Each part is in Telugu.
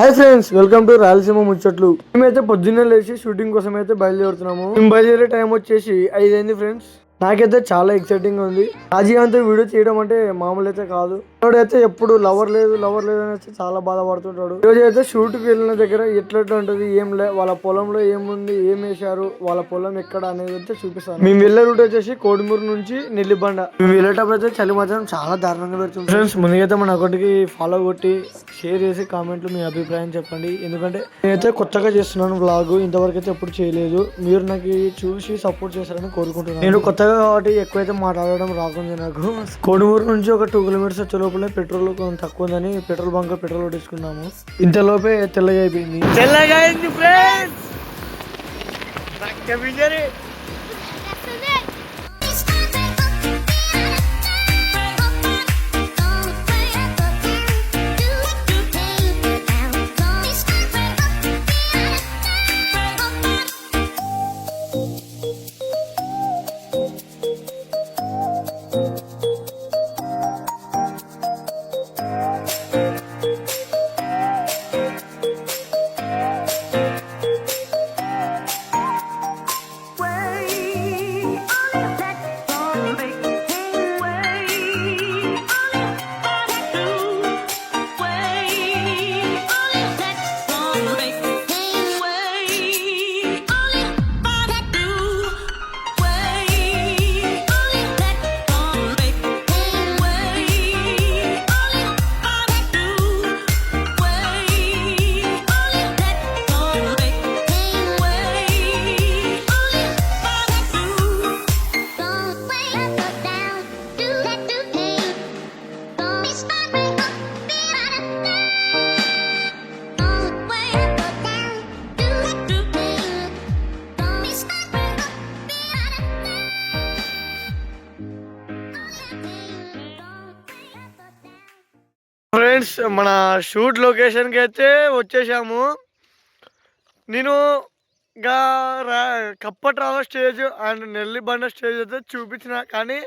Hi friends, welcome to Rayalaseema ముచ్చట్లు. మేమైతే పొద్దున్నే లేచి షూటింగ్ కోసం అయితే బయలుదేరుతున్నాము. మేము బయలుదేరే టైం వచ్చేసి 5 అయింది ఫ్రెండ్స్. నాకైతే చాలా ఎక్సైటింగ్ గా ఉంది. రాజీగాంతో వీడియో చేయడం అంటే మామూలు అయితే కాదు. అయితే ఎప్పుడు లవర్ లేదు అని చాలా బాధపడుతుంటాడు. ఈ రోజు అయితే షూట్ కి వెళ్ళిన దగ్గర ఎట్లా ఉంటది, ఏం లే, వాళ్ళ పొలంలో ఏముంది, ఏం వేశారు, వాళ్ళ పొలం ఎక్కడ అనేది అయితే చూపిస్తాను. మేము వెళ్ళే రూట్ వచ్చేసి కోడుమూరు నుంచి నెల్లిబండ. మేము వెళ్ళేటప్పుడు అయితే చలి మాత్రం చాలా దారుణంగా పెడుతుంది ఫ్రెండ్స్. ముందుకైతే మన ఒకటికి ఫాలో కొట్టి షేర్ చేసి కామెంట్లు మీ అభిప్రాయం చెప్పండి. ఎందుకంటే నేనైతే కొత్తగా చేస్తున్నాను వ్లాగ్, ఇంతవరకు అయితే ఎప్పుడు చేయలేదు. మీరు నాకు చూసి సపోర్ట్ చేస్తారని కోరుకుంటున్నాను. నేను కొత్తగా కాబట్టి ఎక్కువైతే మాట్లాడడం రాకుంది నాకు. కోడుమూరు నుంచి ఒక 2 కిలోమీటర్స్ వచ్చే లోపలే పెట్రోల్ కొంచెం తక్కువ ఉందని పెట్రోల్ బంక్ పెట్రోల్ కొట్టించుకున్నాము. ఇంతలోపే తెల్లగా అయిపోయింది. ఫ్రెండ్స్. ఫ్రెండ్స్, మన షూట్ లొకేషన్కి అయితే వచ్చేసాము. నేను ఇంకా Kappatrala stage and Nellibanda stage అయితే చూపించిన, కానీ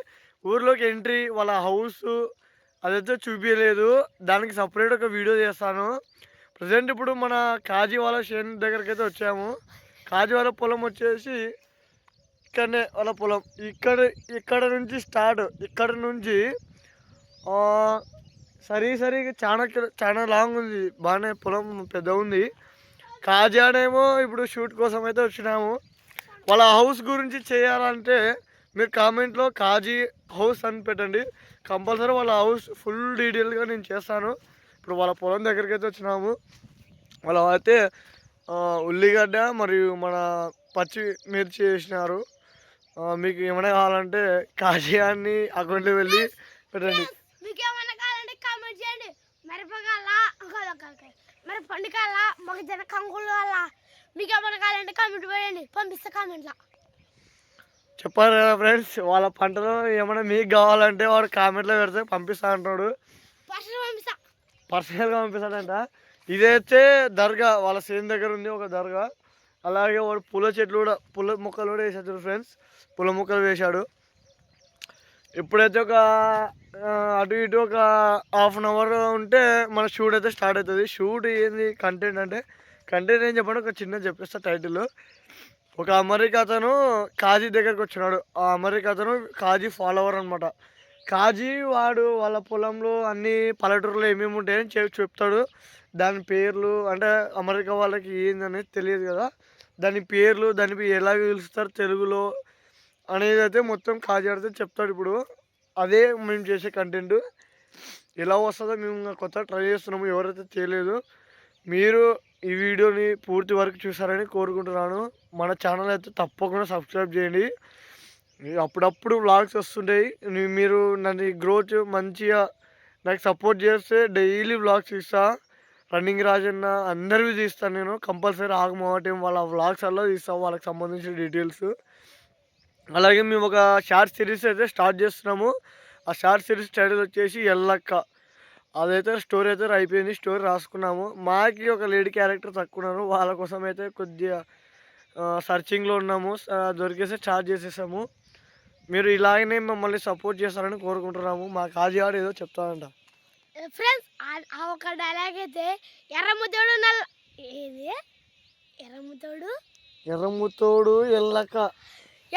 ఊర్లోకి ఎంట్రీ, వాళ్ళ హౌస్ అదైతే చూపించలేదు. దానికి సపరేట్ ఒక వీడియో చేస్తాను. ప్రజెంట్ ఇప్పుడు మన కాజీ వాళ్ళ షేన్ దగ్గరికి అయితే వచ్చాము. కాజీ వాళ్ళ పొలం వచ్చేసి ఇక్కడనే వాళ్ళ పొలం. ఇక్కడ నుంచి స్టార్ట్, ఇక్కడ నుంచి సరి చాలా లాంగ్ ఉంది. బాగానే పొలం పెద్ద ఉంది. కాజానేమో ఇప్పుడు షూట్ కోసం అయితే వచ్చినాము. వాళ్ళ హౌస్ గురించి చేయాలంటే మీరు కామెంట్లో కాజీ హౌస్ అని పెట్టండి. కంపల్సరీ వాళ్ళ హౌస్ ఫుల్ డీటెయిల్గా నేను చేస్తాను. ఇప్పుడు వాళ్ళ పొలం దగ్గరికి అయితే వచ్చినాము. వాళ్ళ అయితే ఉల్లిగడ్డ మరియు మన పచ్చిమిర్చి వేసినారు. మీకు ఏమైనా కావాలంటే కాజీయాన్ని అకౌంట్లో వెళ్ళి పెట్టండి. మరి పండుగల మొక్కజొన్న కంకులు వల్ల మీకు ఏమైనా కావాలంటే కామెంట్ వేయండి, పంపిస్తా కామెంట్లో. చెప్పారు కదా ఫ్రెండ్స్, వాళ్ళ పంటలో ఏమైనా మీకు కావాలంటే వాడు కామెంట్లో పెడితే పంపిస్తా అంటాడు. పర్సనల్గా పంపిస్తాడంట. ఇదైతే దర్గా, వాళ్ళ సేమ్ దగ్గర ఉంది ఒక దర్గా. అలాగే వాడు పూల చెట్లు కూడా, పూల మొక్కలు కూడా వేసాడు ఫ్రెండ్స్. పూల మొక్కలు వేశాడు. ఇప్పుడైతే ఒక అటు ఇటు ఒక హాఫ్ అన్ అవర్ ఉంటే మన షూట్ అయితే స్టార్ట్ అవుతుంది. షూట్ ఏంది కంటెంట్ అంటే, కంటెంట్ ఏం చెప్పండి, ఒక చిన్న చెప్పేస్తా టైటిల్. ఒక అమెరికా అతను కాజీ దగ్గరికి వచ్చినాడు. ఆ అమెరికా అతను కాజీ ఫాలోవర్ అనమాట. కాజీ వాడు వాళ్ళ పొలంలో అన్ని పల్లెటూరులో ఏమేమి ఉంటాయని చెప్తాడు. దాని పేర్లు అంటే అమెరికా వాళ్ళకి ఏందనేది తెలియదు కదా, దాని పేర్లు, దానికి ఎలా పిలుస్తారు తెలుగులో అనేది అయితే మొత్తం కాజీ ఆడితే చెప్తాడు. ఇప్పుడు అదే మేము చేసే కంటెంట్. ఎలా వస్తుందో మేము కొత్త ట్రై చేస్తున్నాము, ఎవరైతే చేయలేదు. మీరు ఈ వీడియోని పూర్తి వరకు చూసారని కోరుకుంటున్నాను. మన ఛానల్ అయితే తప్పకుండా సబ్స్క్రైబ్ చేయండి. అప్పుడప్పుడు వ్లాగ్స్ వస్తుంటాయి. మీరు నన్ను గ్రోత్ మంచిగా నాకు సపోర్ట్ చేస్తే డైలీ వ్లాగ్స్ ఇస్తా. రన్నింగ్ రాజన్న అందరివి తీస్తాను నేను. కంపల్సరీ ఆగమోటం వాళ్ళ వ్లాగ్స్ అలా తీస్తాను, వాళ్ళకి సంబంధించిన డీటెయిల్స్. అలాగే మేము ఒక షార్ట్ సిరీస్ అయితే స్టార్ట్ చేస్తున్నాము. ఆ షార్ట్ సిరీస్ టైటిల్ వచ్చేసి ఎల్లక్క. అదైతే స్టోరీ అయితే అయిపోయింది, స్టోరీ రాసుకున్నాము. మాకి ఒక లేడీ క్యారెక్టర్ తక్కువ ఉన్నారు, వాళ్ళ కోసం అయితే కొద్దిగా సర్చింగ్లో ఉన్నాము. దొరికేసి స్టార్ట్ చేసేసాము. మీరు ఇలాగనే మమ్మల్ని సపోర్ట్ చేస్తారని కోరుకుంటున్నాము. మా కాజీవాడు ఏదో చెప్తానంట. ఫ్రెండ్స్ ఆ ఒక డైలాగ్ అయితే ఎర్రముతోడు నల్ల ఏది ఎర్రముతోడు ఎల్లక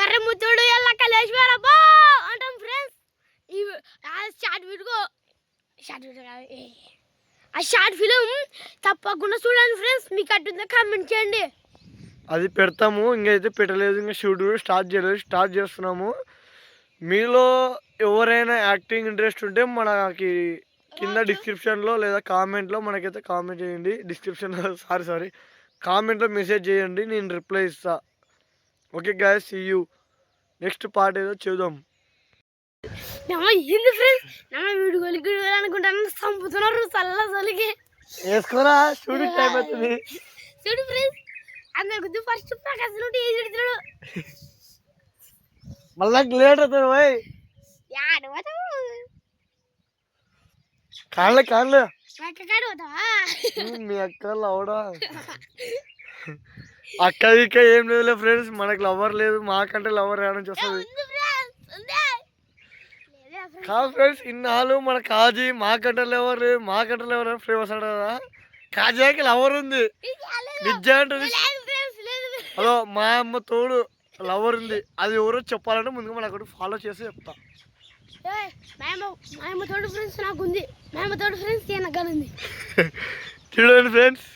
ఎర్రముతోడు ఎల్లక లేచిపోయారబ్బా అంటాం ఫ్రెండ్స్. ఈ షార్ట్ వీడియో ఆ షార్ట్ ఫిలిం తప్పకుండా చూడండి ఫ్రెండ్స్. మీకు అట్టుందో కామెంట్ చేయండి. అది పెడతాము, ఇంకైతే పెట్టలేదు, ఇంకా షూట్ స్టార్ట్ చేయలేదు, స్టార్ట్ చేస్తున్నాము. మీలో ఎవరైనా యాక్టింగ్ ఇంట్రెస్ట్ ఉంటే మనకి కింద డిస్క్రిప్షన్లో లేదా కామెంట్లో మనకైతే కామెంట్ చేయండి. డిస్క్రిప్షన్లో సారీ కామెంట్లో మెసేజ్ చేయండి, నేను రిప్లై ఇస్తా. Okay guys, see you. Next part ఏదో చూద్దాం. ఏంది ఫ్రెండ్స్ వీడియో అనుకుంటాను చంపుతున్నారు చల్లకి వేసుకోరా, షూటింగ్ టైం అవుతుంది. చూడు ఫ్రెండ్స్ అందరికి ఫస్ట్ ప్రకాశం నుండి ఏది పెడుతున్నాడు మళ్ళా లేట్ అవుతుంది పోయి కాళ్ళ మీ అక్క లవడా అక్క ఇక్క ఏం లేదులే ఫ్రెండ్స్, మనకి లవర్ లేదు, మాకంటే లవర్ ఏమైనా వస్తుంది కాదు ఫ్రెండ్స్. ఇన్నాళ్ళు మన కాజీ మాకంటే లవర్ ఫేమస్ అడ కదా, కాజాకి లవర్ ఉంది నిజంటే. అదో మా అమ్మ తోడు లవర్ ఉంది, అది ఎవరో చెప్పాలంటే ముందుగా మన అక్కడ ఫాలో చేసి చెప్తా. తోడు ఫ్రెండ్స్ నాకుంది, తోడు ఫ్రెండ్స్ ఉంది చూడండి ఫ్రెండ్స్,